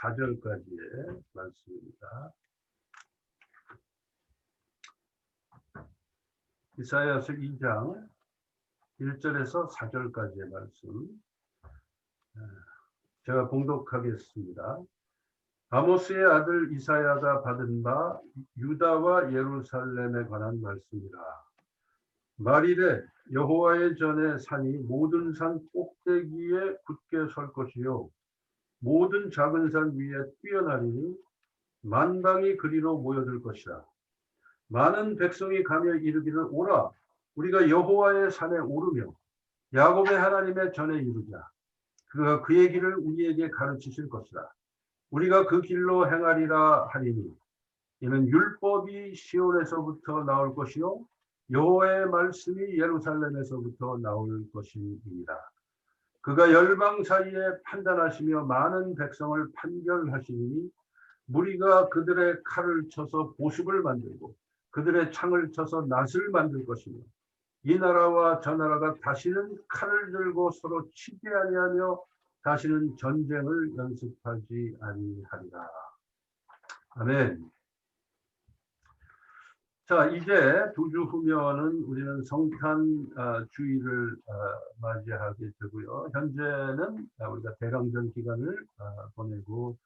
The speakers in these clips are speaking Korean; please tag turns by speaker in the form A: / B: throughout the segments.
A: 4절까지의 말씀입니다. 이사야서 2장 1절에서 4절까지의 말씀 제가 봉독하겠습니다. 아모스의 아들 이사야가 받은 바 유다와 예루살렘에 관한 말씀이라. 말이래 여호와의 전에 산이 모든 산 꼭대기에 굳게 설 것이요 모든 작은 산 위에 뛰어나리니 만방이 그리로 모여들 것이라. 많은 백성이 가며 이르기를 오라 우리가 여호와의 산에 오르며 야곱의 하나님의 전에 이르자. 그가 그의 길을 우리에게 가르치실 것이라. 우리가 그 길로 행하리라 하리니 이는 율법이 시온에서부터 나올 것이요 여호와의 말씀이 예루살렘에서부터 나올 것입니다. 그가 열방 사이에 판단하시며 많은 백성을 판결하시니 무리가 그들의 칼을 쳐서 보습을 만들고 그들의 창을 쳐서 낫을 만들 것이며 이 나라와 저 나라가 다시는 칼을 들고 서로 치지 아니하며 다시는 전쟁을 연습하지 아니하리라. 아멘. 자, 이제 두 주 후면은 우리는 성탄 주일을 맞이하게 되고요. 현재는 우리가 대강절 기간을 보내고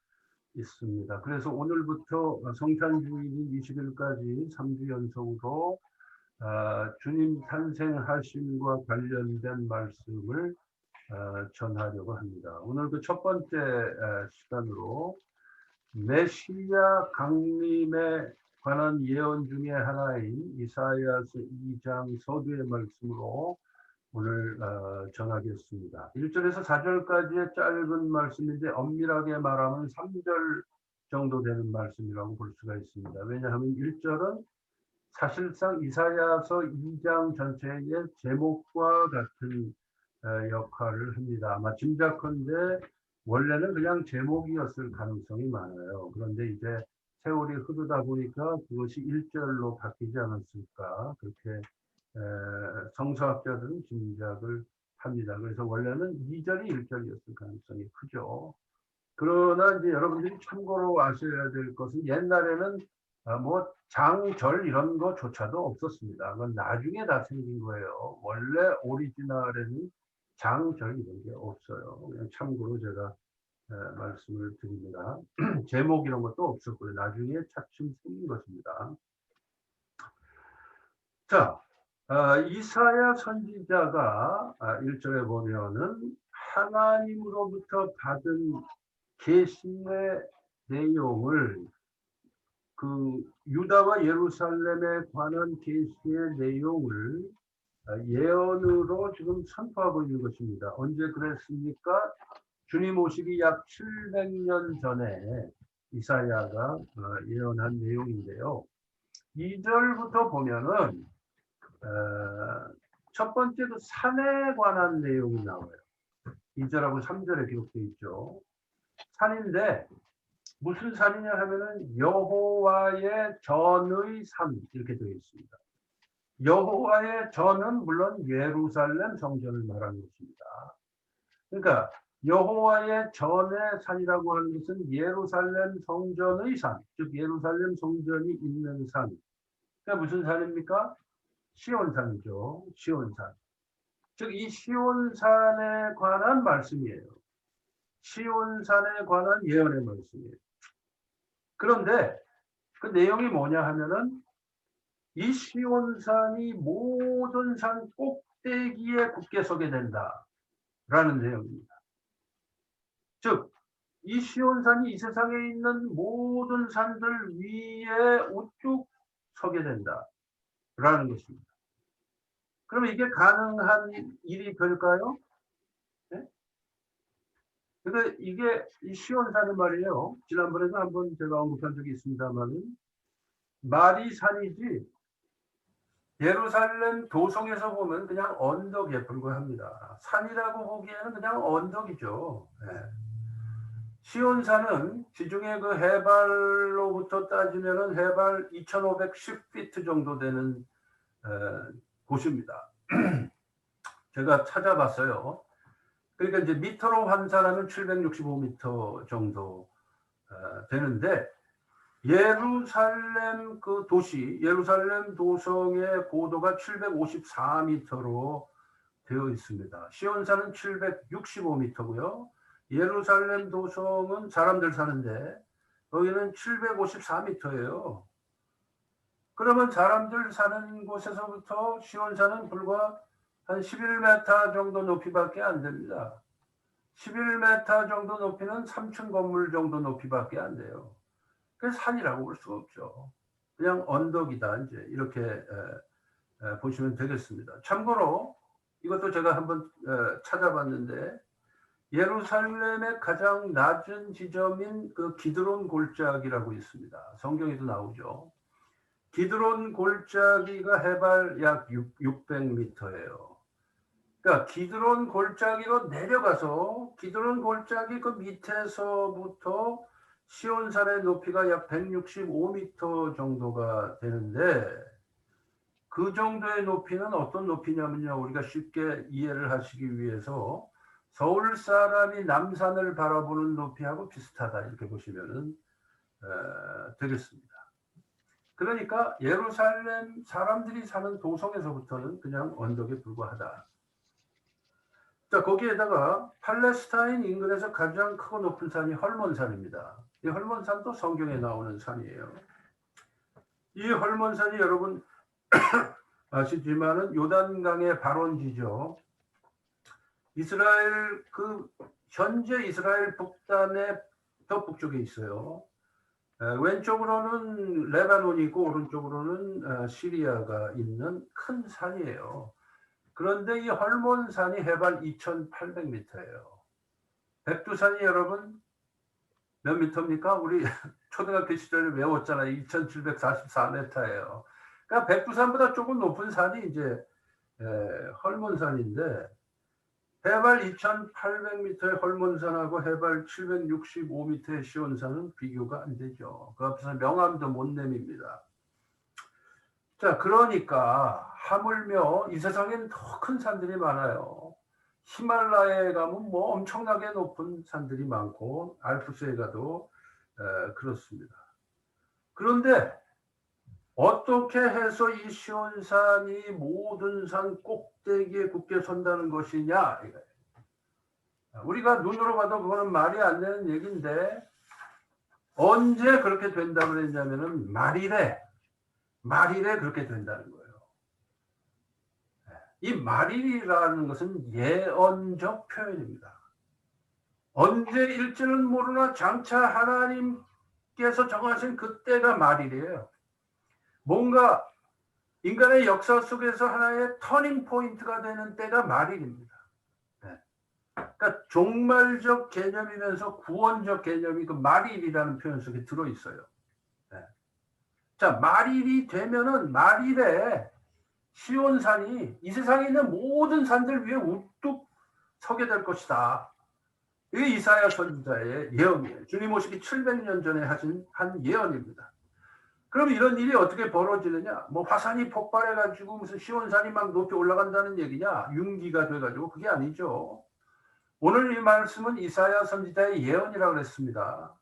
A: 있습니다. 그래서 오늘부터 성탄 주일인 20일까지 3주 연속으로 주님 탄생하심과 관련된 말씀을 전하려고 합니다. 오늘 그 첫 번째 시간으로 메시아 강림에 관한 예언 중에 하나인 이사야서 2장 서두의 말씀으로 오늘 전하겠습니다. 1절에서 4절까지의 짧은 말씀인데 엄밀하게 말하면 3절 정도 되는 말씀이라고 볼 수가 있습니다. 왜냐하면 1절은 사실상 이사야서 2장 전체의 제목과 같은 역할을 합니다. 아마 짐작컨대 원래는 그냥 제목이었을 가능성이 많아요. 그런데 이제 세월이 흐르다 보니까 그것이 1절로 바뀌지 않았을까 그렇게 성서학자들은 짐작을 합니다. 그래서 원래는 2절이 1절이었을 가능성이 크죠. 그러나 이제 여러분들이 참고로 아셔야 될 것은 옛날에는 뭐 장절 이런 거조차도 없었습니다. 그건 나중에 다 생긴 거예요. 원래 오리지널에는 장절 이런 게 없어요. 그냥 참고로 제가 말씀을 드립니다. 제목 이런 것도 없었고요. 나중에 차츰 생긴 것입니다. 자, 이사야 선지자가 1절에 보면은 하나님으로부터 받은 계시의 내용을 그 유다와 예루살렘에 관한 계시의 내용을 예언으로 지금 선포하고 있는 것입니다. 언제 그랬습니까? 주님 오시기 약 700년 전에 이사야가 예언한 내용인데요. 2절부터 보면은 첫 번째 그 산에 관한 내용이 나와요. 2절하고 3절에 기록되어 있죠. 산인데 무슨 산이냐 하면은 여호와의 전의 산 이렇게 되어 있습니다. 여호와의 전은 물론 예루살렘 성전을 말하는 것입니다. 그러니까 여호와의 전의 산이라고 하는 것은 예루살렘 성전의 산, 즉 예루살렘 성전이 있는 산. 그러니까 무슨 산입니까? 시온산이죠. 시온산. 즉 이 시온산에 관한 말씀이에요. 시온산에 관한 예언의 말씀이에요. 그런데 그 내용이 뭐냐 하면은 이 시온산이 모든 산 꼭대기에 굳게 서게 된다라는 내용입니다. 즉 이 시온산이 이 세상에 있는 모든 산들 위에 우뚝 서게 된다라는 것입니다. 그러면 이게 가능한 일이 될까요? 네? 그러니까 이게 이 시온산은 말이에요. 지난번에도 한번 제가 언급한 적이 있습니다만 말이 산이지 예루살렘 도성에서 보면 그냥 언덕에 불과합니다. 산이라고 보기에는 그냥 언덕이죠. 네. 시온산은 지중해 그 해발로부터 따지면은 해발 2510피트 정도 되는 곳입니다. 제가 찾아봤어요. 그러니까 이제 미터로 환산하면 765m 정도 되는데 예루살렘 그 도시 예루살렘 도성의 고도가 754m로 되어 있습니다. 시온산은 765m고요. 예루살렘 도성은 사람들 사는데 여기는 754m예요. 그러면 사람들 사는 곳에서부터 시온산은 불과 한 11m 정도 높이밖에 안 됩니다. 11m 정도 높이는 3층 건물 정도 높이밖에 안 돼요. 그래서 산이라고 볼 수가 없죠. 그냥 언덕이다 이제 이렇게 보시면 되겠습니다. 참고로 이것도 제가 한번 찾아봤는데 예루살렘의 가장 낮은 지점인 그 기드론 골짜기라고 있습니다. 성경에도 나오죠. 기드론 골짜기가 해발 약 600m예요. 그러니까 기드론 골짜기로 내려가서 기드론 골짜기 그 밑에서부터 시온산의 높이가 약 165m 정도가 되는데 그 정도의 높이는 어떤 높이냐면요. 우리가 쉽게 이해를 하시기 위해서 서울 사람이 남산을 바라보는 높이하고 비슷하다 이렇게 보시면 되겠습니다. 그러니까 예루살렘 사람들이 사는 도성에서부터는 그냥 언덕에 불과하다. 자, 거기에다가 팔레스타인 인근에서 가장 크고 높은 산이 헐몬산입니다. 이 헐몬산도 성경에 나오는 산이에요. 이 헐몬산이 여러분 아시지만은 요단강의 발원지죠. 이스라엘 현재 이스라엘 북단의 더 북쪽에 있어요. 왼쪽으로는 레바논이 있고 오른쪽으로는 시리아가 있는 큰 산이에요. 그런데 이 헐몬산이 해발 2,800m예요. 백두산이 여러분 몇 미터입니까? 우리 초등학교 시절에 외웠잖아요. 2,744m예요. 그러니까 백두산보다 조금 높은 산이 이제 헐몬산인데 해발 2,800m의 헐몬산하고 해발 765m의 시온산은 비교가 안 되죠. 그 앞에서 명함도 못 내밉니다. 자, 그러니까 하물며 이 세상엔 더 큰 산들이 많아요. 히말라야에 가면 뭐 엄청나게 높은 산들이 많고 알프스에 가도 그렇습니다. 그런데 어떻게 해서 이 시온산이 모든 산 꼭대기에 굳게 선다는 것이냐? 우리가 눈으로 봐도 그거는 말이 안 되는 얘기인데 언제 그렇게 된다고 그랬냐면은 말일에 그렇게 된다는 거예요. 이 말일이라는 것은 예언적 표현입니다. 언제일지는 모르나 장차 하나님께서 정하신 그때가 말일이에요. 뭔가 인간의 역사 속에서 하나의 터닝 포인트가 되는 때가 말일입니다. 그러니까 종말적 개념이면서 구원적 개념이 그 말일이라는 표현 속에 들어있어요. 자, 말일이 되면은 말일에 시온산이 이 세상에 있는 모든 산들 위에 우뚝 서게 될 것이다. 이게 이사야 선지자의 예언이에요. 주님 오시기 700년 전에 하신 한 예언입니다. 그럼 이런 일이 어떻게 벌어지느냐? 뭐 화산이 폭발해가지고 무슨 시온산이 막 높이 올라간다는 얘기냐? 융기가 돼가지고 그게 아니죠. 오늘 이 말씀은 이사야 선지자의 예언이라고 했습니다.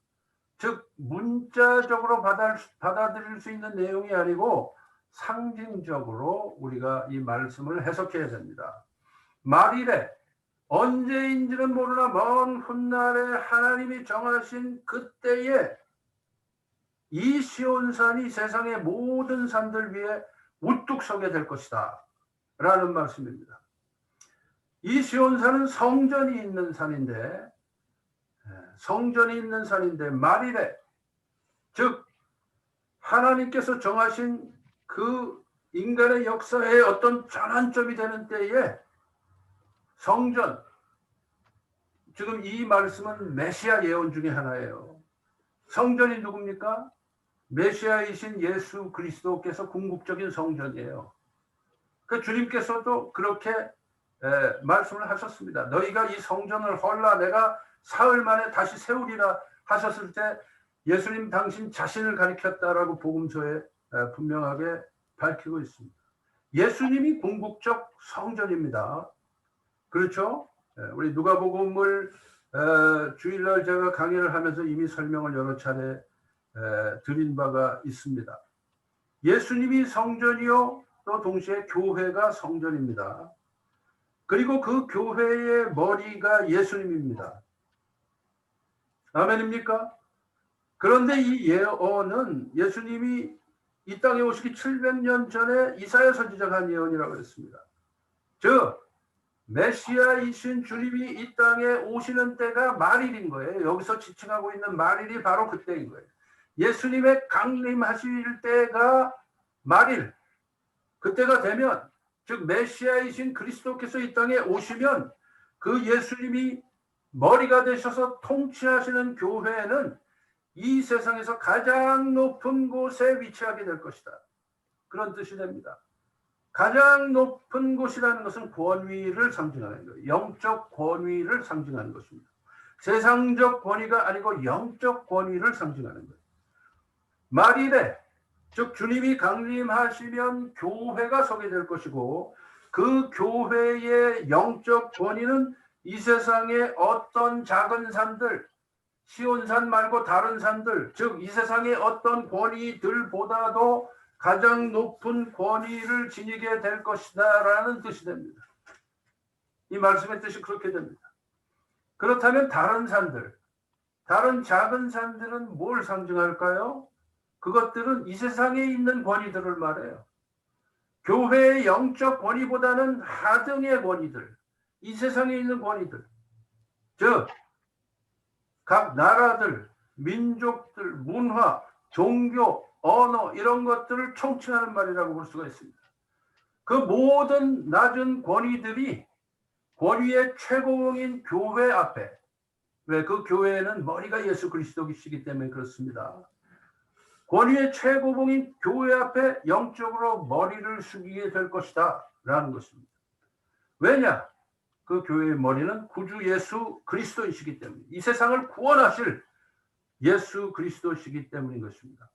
A: 즉 문자적으로 받아들일 수 있는 내용이 아니고 상징적으로 우리가 이 말씀을 해석해야 됩니다. 말일에 언제인지는 모르나 먼 훗날에 하나님이 정하신 그때에 이 시온산이 세상의 모든 산들 위에 우뚝 서게 될 것이다 라는 말씀입니다. 이 시온산은 성전이 있는 산인데 말일에 즉 하나님께서 정하신 그 인간의 역사의 어떤 전환점이 되는 때에 성전, 지금 이 말씀은 메시아 예언 중에 하나예요. 성전이 누굽니까? 메시아이신 예수 그리스도께서 궁극적인 성전이에요. 그 주님께서도 그렇게 말씀을 하셨습니다. 너희가 이 성전을 헐라 내가 사흘 만에 다시 세우리라 하셨을 때 예수님 당신 자신을 가리켰다라고 복음서에 분명하게 밝히고 있습니다. 예수님이 궁극적 성전입니다. 그렇죠? 우리 누가복음을 주일날 제가 강의를 하면서 이미 설명을 여러 차례 드린 바가 있습니다. 예수님이 성전이요, 또 동시에 교회가 성전입니다. 그리고 그 교회의 머리가 예수님입니다. 아멘입니까? 그런데 이 예언은 예수님이 이 땅에 오시기 700년 전에 이사야 선지자가 한 예언이라고 했습니다. 즉 메시아이신 주님이 이 땅에 오시는 때가 말일인 거예요. 여기서 지칭하고 있는 말일이 바로 그때인 거예요. 예수님의 강림하실 때가 말일, 그때가 되면, 즉 메시아이신 그리스도께서 이 땅에 오시면 그 예수님이 머리가 되셔서 통치하시는 교회는 이 세상에서 가장 높은 곳에 위치하게 될 것이다. 그런 뜻이 됩니다. 가장 높은 곳이라는 것은 권위를 상징하는 거예요. 영적 권위를 상징하는 것입니다. 세상적 권위가 아니고 영적 권위를 상징하는 거예요. 말일에, 즉 주님이 강림하시면 교회가 서게 될 것이고, 그 교회의 영적 권위는 이 세상의 어떤 작은 산들, 시온산 말고 다른 산들, 즉 이 세상의 어떤 권위들보다도 가장 높은 권위를 지니게 될 것이다 라는 뜻이 됩니다. 이 말씀의 뜻이 그렇게 됩니다. 그렇다면 다른 산들, 다른 작은 산들은 뭘 상징할까요? 그것들은 이 세상에 있는 권위들을 말해요. 교회의 영적 권위보다는 하등의 권위들, 이 세상에 있는 권위들, 즉 각 나라들, 민족들, 문화, 종교, 언어 이런 것들을 총칭하는 말이라고 볼 수가 있습니다. 그 모든 낮은 권위들이 권위의 최고봉인 교회 앞에, 왜 그 교회는 머리가 예수 그리스도이시기 때문에 그렇습니다. 권위의 최고봉인 교회 앞에 영적으로 머리를 숙이게 될 것이다 라는 것입니다. 왜냐? 그 교회의 머리는 구주 예수 그리스도이시기 때문에, 이 세상을 구원하실 예수 그리스도이시기 때문인 것입니다.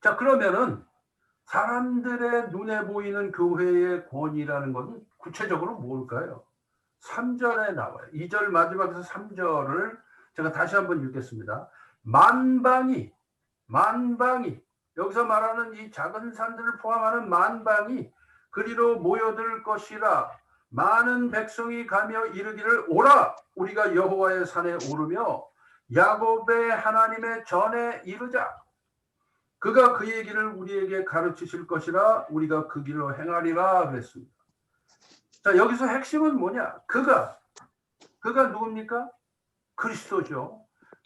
A: 자, 그러면은 사람들의 눈에 보이는 교회의 권위라는 것은 구체적으로 뭘까요? 3절에 나와요. 2절 마지막에서 3절을 제가 다시 한번 읽겠습니다. 만방이, 여기서 말하는 이 작은 산들을 포함하는 만방이 그리로 모여들 것이라. 많은 백성이 가며 이르기를 오라, 우리가 여호와의 산에 오르며 야곱의 하나님의 전에 이르자. 그가 그의 길을 우리에게 가르치실 것이라, 우리가 그 길로 행하리라 그랬습니다. 자, 여기서 핵심은 뭐냐? 그가 누굽니까? 그리스도죠.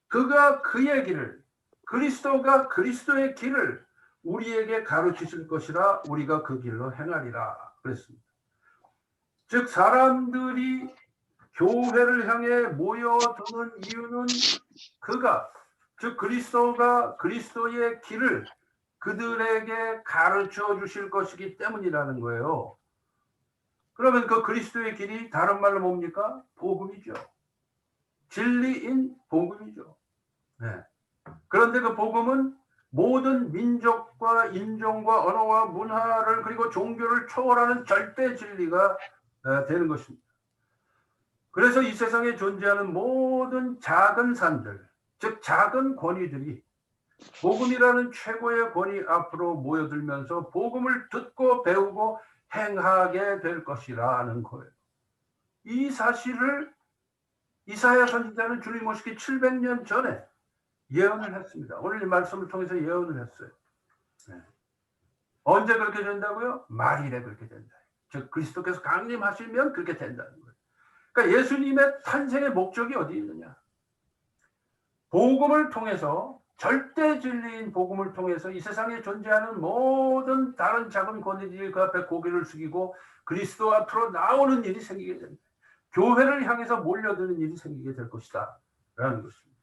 A: 그가 그의 길을, 그리스도가 그리스도의 길을 우리에게 가르치실 것이라, 우리가 그 길로 행하리라 그랬습니다. 즉 사람들이 교회를 향해 모여드는 이유는 그가, 즉 그리스도가 그리스도의 길을 그들에게 가르쳐 주실 것이기 때문이라는 거예요. 그러면 그 그리스도의 길이 다른 말로 뭡니까? 복음이죠. 진리인 복음이죠. 네. 그런데 그 복음은 모든 민족과 인종과 언어와 문화를 그리고 종교를 초월하는 절대 진리가 되는 것입니다. 그래서 이 세상에 존재하는 모든 작은 산들, 즉 작은 권위들이 복음이라는 최고의 권위 앞으로 모여들면서 복음을 듣고 배우고 행하게 될 것이라는 거예요. 이 사실을 이사야 선지자는 주님 오시기 700년 전에 예언을 했습니다. 오늘 이 말씀을 통해서 예언을 했어요. 네. 언제 그렇게 된다고요? 말일에 그렇게 된다. 즉 그리스도께서 강림하시면 그렇게 된다는 거예요. 그러니까 예수님의 탄생의 목적이 어디 있느냐? 복음을 통해서, 절대 진리인 복음을 통해서 이 세상에 존재하는 모든 다른 작은 권위들이 그 앞에 고개를 숙이고 그리스도 앞으로 나오는 일이 생기게 됩니다. 교회를 향해서 몰려드는 일이 생기게 될 것이다 라는 것입니다.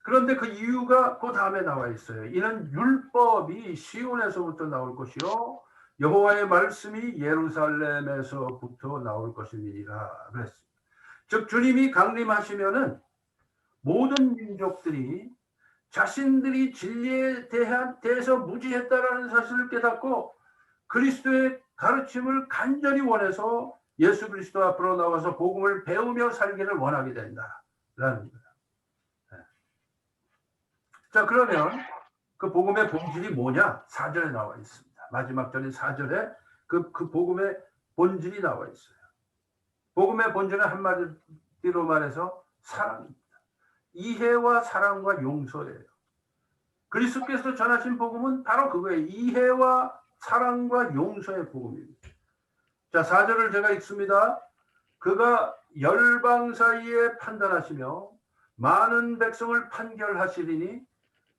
A: 그런데 그 이유가 그 다음에 나와 있어요. 이는 율법이 시온에서부터 나올 것이요 여호와의 말씀이 예루살렘에서부터 나올 것이니라 그랬습니다. 즉 주님이 강림하시면은 모든 민족들이 자신들이 진리에 대해서 무지했다라는 사실을 깨닫고 그리스도의 가르침을 간절히 원해서 예수 그리스도 앞으로 나와서 복음을 배우며 살기를 원하게 된다라는 거예요. 네. 자, 그러면 그 복음의 본질이 뭐냐? 4절에 나와 있습니다. 마지막 절인 4절에 그 복음의 본질이 나와 있어요. 복음의 본질은 한마디로 말해서 사랑입니다. 이해와 사랑과 용서예요. 그리스도께서 전하신 복음은 바로 그거예요. 이해와 사랑과 용서의 복음입니다. 자, 4절을 제가 읽습니다. 그가 열방 사이에 판단하시며 많은 백성을 판결하시리니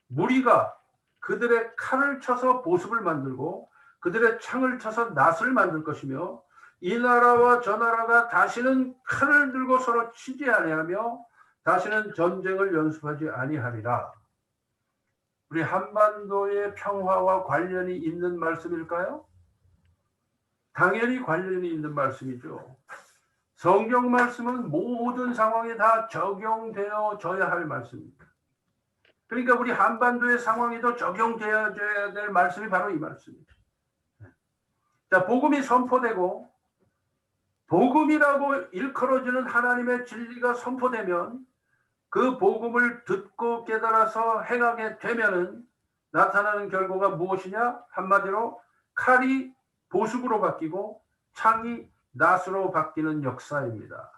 A: 무리가 그들의 칼을 쳐서 보습을 만들고 그들의 창을 쳐서 낫을 만들 것이며 이 나라와 저 나라가 다시는 칼을 들고 서로 치지 아니하며 다시는 전쟁을 연습하지 아니하리라. 우리 한반도의 평화와 관련이 있는 말씀일까요? 당연히 관련이 있는 말씀이죠. 성경 말씀은 모든 상황에 다 적용되어져야 할 말씀입니다. 그러니까 우리 한반도의 상황에도 적용되어져야 될 말씀이 바로 이 말씀입니다. 자, 복음이 선포되고 복음이라고 일컬어지는 하나님의 진리가 선포되면 그 복음을 듣고 깨달아서 행하게 되면은 나타나는 결과가 무엇이냐? 한마디로 칼이 보습으로 바뀌고 창이 낫으로 바뀌는 역사입니다.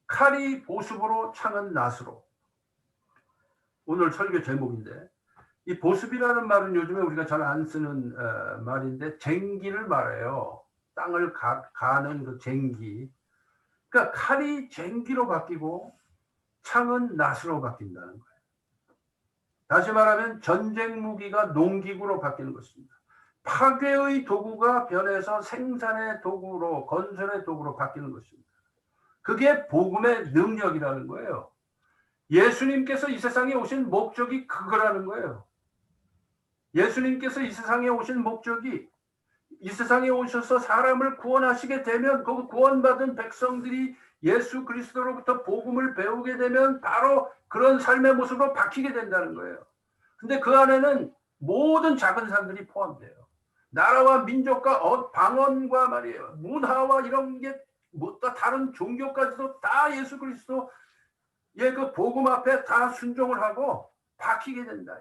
A: 칼이 보습으로 창은 낫으로. 오늘 설교 제목인데 이 보습이라는 말은 요즘에 우리가 잘 안 쓰는 말인데 쟁기를 말해요. 땅을 가는 그 쟁기. 그러니까 칼이 쟁기로 바뀌고 창은 낫으로 바뀐다는 거예요. 다시 말하면 전쟁 무기가 농기구로 바뀌는 것입니다. 파괴의 도구가 변해서 생산의 도구로, 건설의 도구로 바뀌는 것입니다. 그게 복음의 능력이라는 거예요. 예수님께서 이 세상에 오신 목적이 그거라는 거예요. 예수님께서 이 세상에 오신 목적이 이 세상에 오셔서 사람을 구원하시게 되면 그 구원받은 백성들이 예수 그리스도로부터 복음을 배우게 되면 바로 그런 삶의 모습으로 바뀌게 된다는 거예요. 근데 그 안에는 모든 작은 산들이 포함돼요. 나라와 민족과 방언과 말이에요. 문화와 이런 게 뭐 다른 종교까지도 다 예수 그리스도의 그 복음 앞에 다 순종을 하고 바뀌게 된다.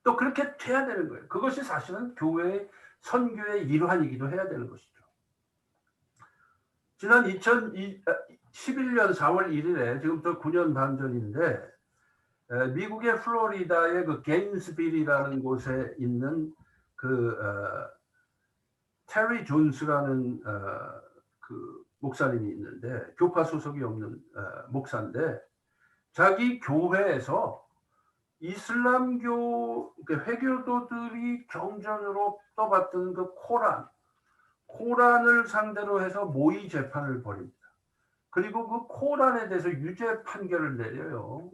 A: 또 그렇게 돼야 되는 거예요. 그것이 사실은 교회의 선교의 일환이기도 해야 되는 것이죠. 지난 2011년 4월 1일에 지금부터 9년 반 전인데 미국의 플로리다의 그 게인스빌이라는 곳에 있는 그 테리 존스라는 그 목사님이 있는데 교파 소속이 없는 목사인데 자기 교회에서 이슬람교 회교도들이 경전으로 떠받든 그 코란을 상대로 해서 모의 재판을 벌입니다. 그리고 그 코란에 대해서 유죄 판결을 내려요.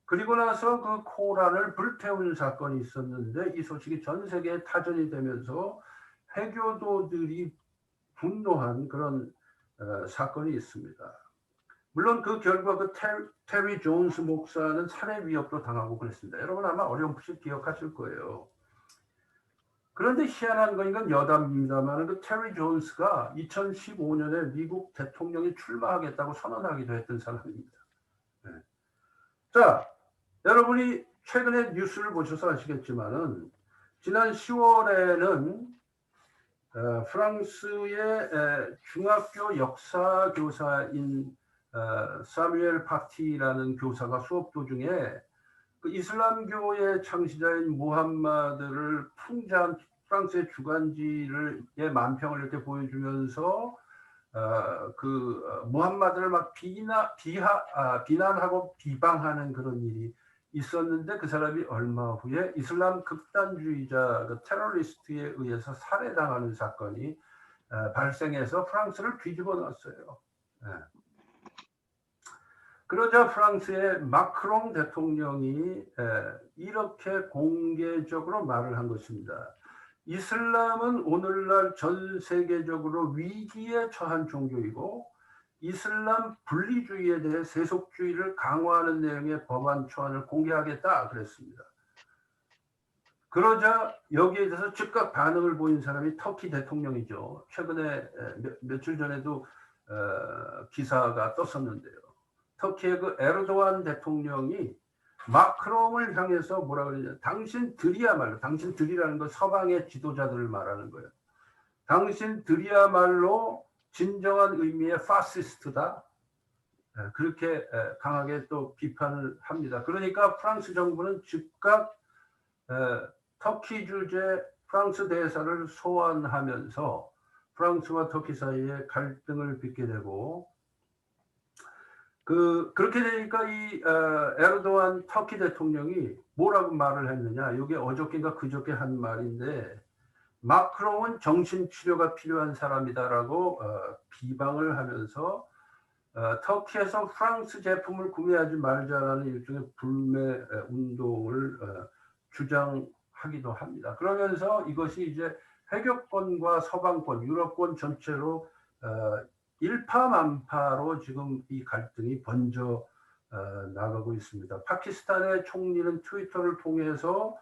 A: 그리고 나서 그 코란을 불태운 사건이 있었는데 이 소식이 전 세계에 타전이 되면서 회교도들이 분노한 그런 사건이 있습니다. 물론 그 결과 그 테리 존스 목사는 살해 위협도 당하고 그랬습니다. 여러분 아마 어렴풋이 기억하실 거예요. 그런데 희한한 건 이건 여담입니다만 그 테리 존스가 2015년에 미국 대통령이 출마하겠다고 선언하기도 했던 사람입니다. 네. 자, 여러분이 최근에 뉴스를 보셔서 아시겠지만은 지난 10월에는 프랑스의 중학교 역사 교사인 사뮤엘 파티라는 교사가 수업 도중에 그 이슬람교의 창시자인 무함마드를 풍자한 프랑스의 주간지의 만평을 이렇게 보여주면서 무함마드를 막 비난하고 비방하는 그런 일이 있었는데 그 사람이 얼마 후에 이슬람 극단주의자 그 테러리스트에 의해서 살해당하는 사건이 발생해서 프랑스를 뒤집어 놨어요. 그러자 프랑스의 마크롱 대통령이 이렇게 공개적으로 말을 한 것입니다. 이슬람은 오늘날 전 세계적으로 위기에 처한 종교이고 이슬람 분리주의에 대해 세속주의를 강화하는 내용의 법안 초안을 공개하겠다 그랬습니다. 그러자 여기에 대해서 즉각 반응을 보인 사람이 터키 대통령이죠. 최근에 며칠 전에도 기사가 떴었는데요. 터키의 그 에르도안 대통령이 마크롱을 향해서 뭐라 그러냐, 당신들이야말로, 당신들이라는 건 서방의 지도자들을 말하는 거예요. 당신들이야말로 진정한 의미의 파시스트다. 그렇게 강하게 또 비판을 합니다. 그러니까 프랑스 정부는 즉각 터키 주재 프랑스 대사를 소환하면서 프랑스와 터키 사이에 갈등을 빚게 되고, 그렇게 되니까 이 에르도안 터키 대통령이 뭐라고 말을 했느냐, 이게 어저께인가 그저께 한 말인데, 마크롱은 정신치료가 필요한 사람이다라고 비방을 하면서 터키에서 프랑스 제품을 구매하지 말자라는 일종의 불매 운동을 주장하기도 합니다. 그러면서 이것이 이제 회교권과 서방권, 유럽권 전체로 일파만파로 지금 이 갈등이 번져 나가고 있습니다. 파키스탄의 총리는 트위터를 통해서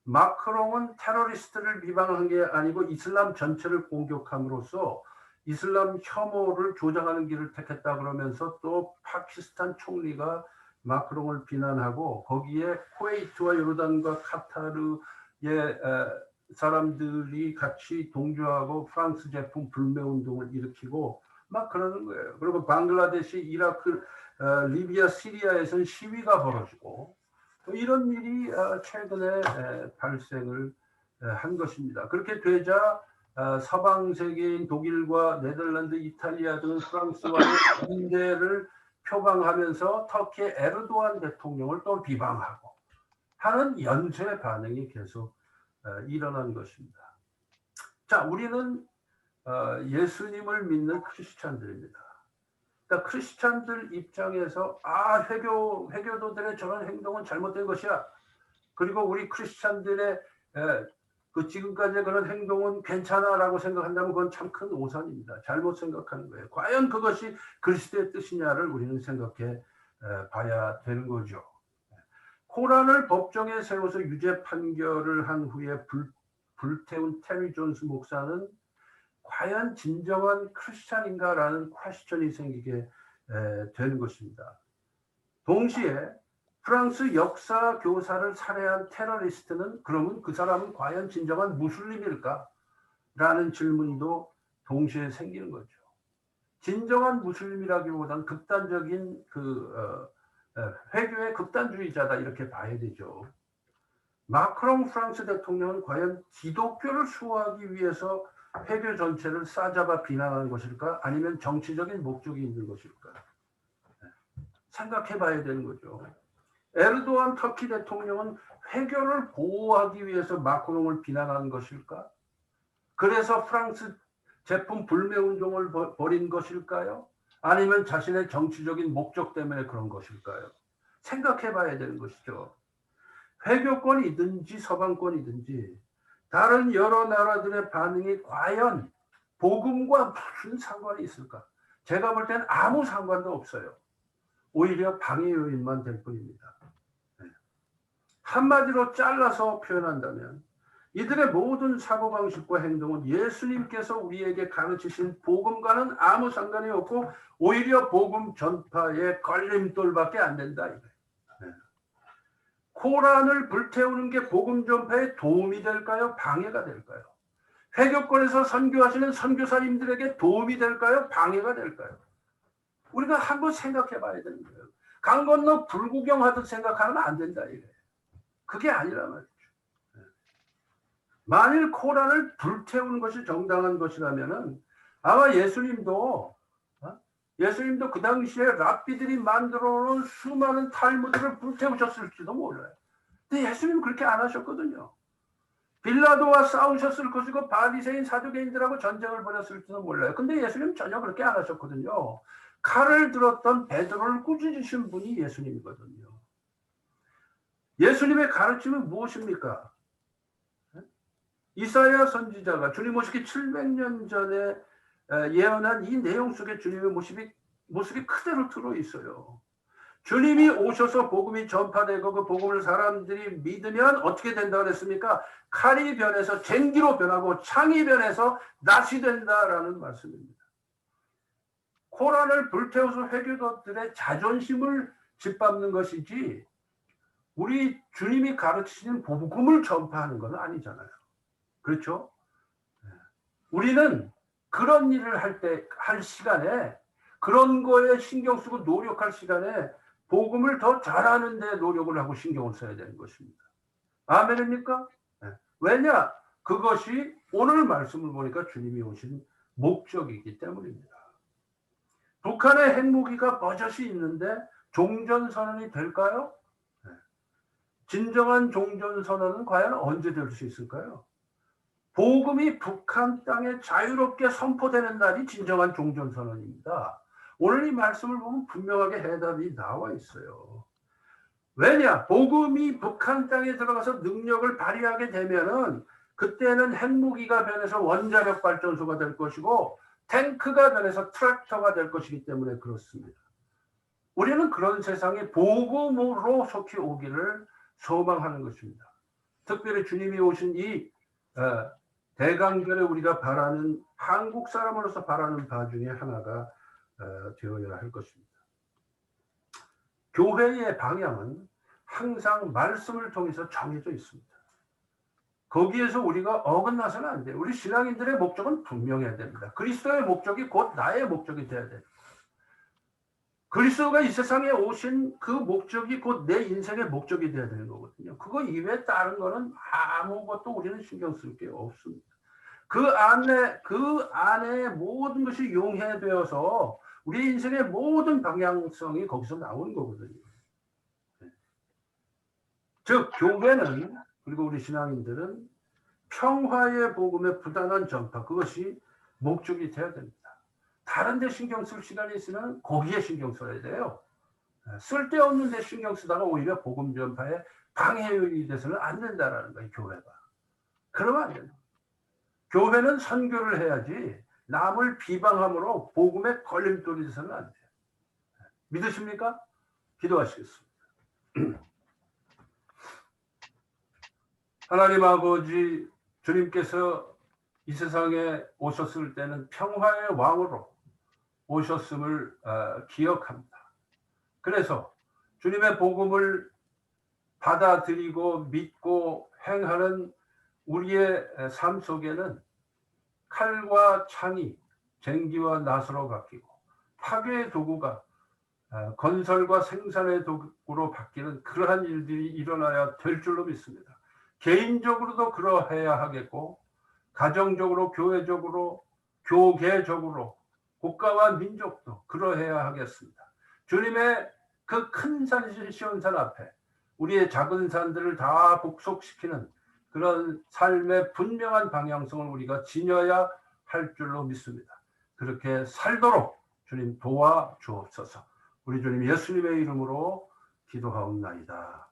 A: 마크롱은 테러리스트를 비방한 게 아니고 이슬람 전체를 공격함으로써 이슬람 혐오를 조장하는 길을 택했다 그러면서, 또 파키스탄 총리가 마크롱을 비난하고 거기에 쿠웨이트와 요르단과 카타르의 사람들이 같이 동조하고 프랑스 제품 불매 운동을 일으키고 막 그러는 거예요. 그리고 방글라데시, 이라크, 리비아, 시리아에서는 시위가 벌어지고 이런 일이 최근에 발생을 한 것입니다. 그렇게 되자 서방 세계인 독일과 네덜란드, 이탈리아 등 프랑스와의 관계를 표방하면서 터키의 에르도안 대통령을 또 비방하고 하는 연쇄 반응이 계속 일어난 것입니다. 자, 우리는 예수님을 믿는 크리스찬들입니다. 그러니까 크리스찬들 입장에서 회교도들의 저런 행동은 잘못된 것이야. 그리고 우리 크리스찬들의 그 지금까지의 그런 행동은 괜찮아라고 생각한다면 그건 참 큰 오산입니다. 잘못 생각하는 거예요. 과연 그것이 그리스도의 뜻이냐를 우리는 생각해 봐야 되는 거죠. 코란을 법정에 세워서 유죄 판결을 한 후에 불태운 테리 존스 목사는 과연 진정한 크리스찬인가라는 퀘스천이 생기게 되는 것입니다. 동시에 프랑스 역사 교사를 살해한 테러리스트는 그러면 그 사람은 과연 진정한 무슬림일까? 라는 질문도 동시에 생기는 거죠. 진정한 무슬림이라기보다는 극단적인 회교의 극단주의자다 이렇게 봐야 되죠. 마크롱 프랑스 대통령은 과연 기독교를 수호하기 위해서 회교 전체를 싸잡아 비난하는 것일까? 아니면 정치적인 목적이 있는 것일까? 생각해 봐야 되는 거죠. 에르도안 터키 대통령은 회교를 보호하기 위해서 마크롱을 비난하는 것일까? 그래서 프랑스 제품 불매 운동을 벌인 것일까요? 아니면 자신의 정치적인 목적 때문에 그런 것일까요? 생각해 봐야 되는 것이죠. 회교권이든지 서방권이든지 다른 여러 나라들의 반응이 과연 복음과 무슨 상관이 있을까? 제가 볼 때는 아무 상관도 없어요. 오히려 방해 요인만 될 뿐입니다. 한마디로 잘라서 표현한다면 이들의 모든 사고방식과 행동은 예수님께서 우리에게 가르치신 복음과는 아무 상관이 없고 오히려 복음 전파의 걸림돌밖에 안 된다. 코란을 불태우는 게 복음 전파에 도움이 될까요? 방해가 될까요? 회교권에서 선교하시는 선교사님들에게 도움이 될까요? 방해가 될까요? 우리가 한번 생각해 봐야 되는 거예요. 강 건너 불구경하듯 생각하면 안 된다 이래. 그게 아니란 말이죠. 만일 코란을 불태우는 것이 정당한 것이라면은 아마 예수님도 그 당시에 랍비들이 만들어 놓은 수많은 탈무드를 불태우셨을지도 몰라요. 근데 예수님은 그렇게 안 하셨거든요. 빌라도와 싸우셨을 것이고 바리새인 사두개인들하고 전쟁을 벌였을지도 몰라요. 근데 예수님은 전혀 그렇게 안 하셨거든요. 칼을 들었던 베드로를 꾸짖으신 분이 예수님이거든요. 예수님의 가르침은 무엇입니까? 이사야 선지자가 주님 오시기 700년 전에 예언한 이 내용 속에 주님의 모습이 그대로 들어있어요. 주님이 오셔서 복음이 전파되고 그 복음을 사람들이 믿으면 어떻게 된다고 그랬습니까? 칼이 변해서 쟁기로 변하고 창이 변해서 낫이 된다라는 말씀입니다. 코란을 불태워서 회교도들의 자존심을 짓밟는 것이지 우리 주님이 가르치시는 복음을 전파하는 건 아니잖아요. 그렇죠? 우리는 그런 일을 할 시간에 그런 거에 신경 쓰고 노력할 시간에 복음을 더 잘하는 데 노력을 하고 신경을 써야 되는 것입니다. 아멘입니까? 왜냐? 그것이 오늘 말씀을 보니까 주님이 오신 목적이기 때문입니다. 북한의 핵무기가 버젓이 있는데 종전선언이 될까요? 진정한 종전선언은 과연 언제 될 수 있을까요? 복음이 북한 땅에 자유롭게 선포되는 날이 진정한 종전선언입니다. 오늘 이 말씀을 보면 분명하게 해답이 나와 있어요. 왜냐? 복음이 북한 땅에 들어가서 능력을 발휘하게 되면은 그때는 핵무기가 변해서 원자력 발전소가 될 것이고 탱크가 변해서 트랙터가 될 것이기 때문에 그렇습니다. 우리는 그런 세상에 복음으로 속히 오기를 소망하는 것입니다. 특별히 주님이 오신 이 대강절에 우리가 바라는 한국 사람으로서 바라는 바 중에 하나가 되어야 할 것입니다. 교회의 방향은 항상 말씀을 통해서 정해져 있습니다. 거기에서 우리가 어긋나서는 안 돼요. 우리 신앙인들의 목적은 분명해야 됩니다. 그리스도의 목적이 곧 나의 목적이 돼야 돼요. 그리스도가 이 세상에 오신 그 목적이 곧 내 인생의 목적이 돼야 되는 거거든요. 그거 이외에 다른 거는 아무것도 우리는 신경 쓸 게 없습니다. 그 안에 모든 것이 용해되어서 우리 인생의 모든 방향성이 거기서 나오는 거거든요. 즉 교회는 그리고 우리 신앙인들은 평화의 복음의 부단한 전파, 그것이 목적이 되어야 됩니다. 다른 데 신경 쓸 시간이 있으면 거기에 신경 써야 돼요. 쓸데없는 데 신경 쓰다가 오히려 복음 전파에 방해율이 돼서는 안 된다라는 거예요, 교회가. 그러면 안 돼요. 교회는 선교를 해야지 남을 비방함으로 복음의 걸림돌이 돼서는 안 돼요. 믿으십니까? 기도하시겠습니다. 하나님 아버지, 주님께서 이 세상에 오셨을 때는 평화의 왕으로 오셨음을 기억합니다. 그래서 주님의 복음을 받아들이고 믿고 행하는 우리의 삶 속에는 칼과 창이 쟁기와 낫으로 바뀌고 파괴의 도구가 건설과 생산의 도구로 바뀌는 그러한 일들이 일어나야 될 줄로 믿습니다. 개인적으로도 그러해야 하겠고 가정적으로, 교회적으로, 교계적으로, 국가와 민족도 그러해야 하겠습니다. 주님의 그 큰 산 시온산 앞에 우리의 작은 산들을 다 복속시키는 그런 삶의 분명한 방향성을 우리가 지녀야 할 줄로 믿습니다. 그렇게 살도록 주님 도와주옵소서. 우리 주님 예수님의 이름으로 기도하옵나이다.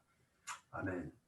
A: 아멘.